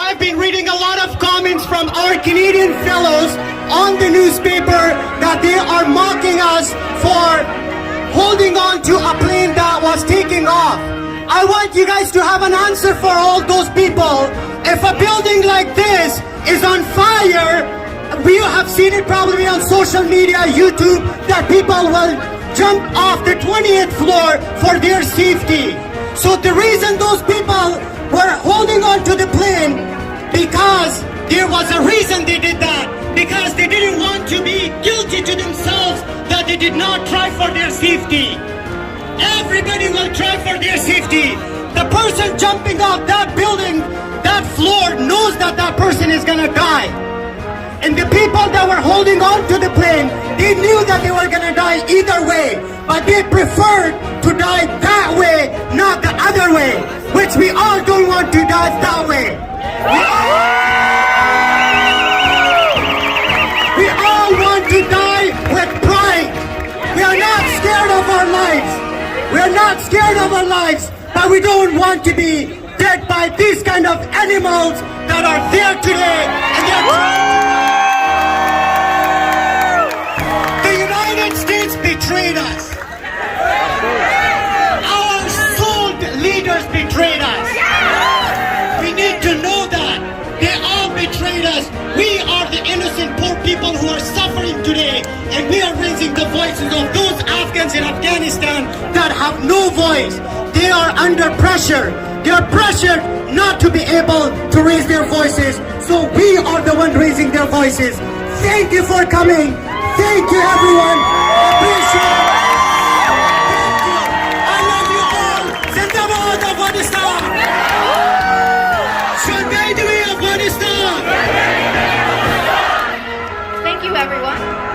I've been reading a lot of comments from our Canadian fellows on the newspaper that they are mocking us for holding on to a plane that was taking off. I want you guys to have an answer for all those people. If a building like this is on fire, we have seen it probably on social media, YouTube, that people will jump off the 20th floor for their safety. So the reason those people were holding on to the plane, because there was a reason they did that. Because they didn't want to be guilty to themselves that they did not try for their safety. Everybody will try for their safety. The person jumping off that building, that floor, knows that that person is gonna die. And the people that were holding on to the plane, they knew that they were gonna die either way, but they preferred to die that way, not the other way, which we all don't want to die that way. We all want to die with pride. We are not scared of our lives. We are not scared of our lives, but we don't want to be dead by these kind of animals that are there today. And the United States betrayed us. Our sold leaders betrayed us. We need to know that. They all betrayed us. We are the innocent poor people who are suffering today, and we are raising the voices of those Afghans in Afghanistan that have no voice. They are under pressure. They are pressured not to be able to raise their voices. So we are the one raising their voices. Thank you for coming. Thank you, everyone. Appreciate it. Thank you. I love you all. Zindabad Afghanistan. Shundaidwi Afghanistan. Thank you, everyone.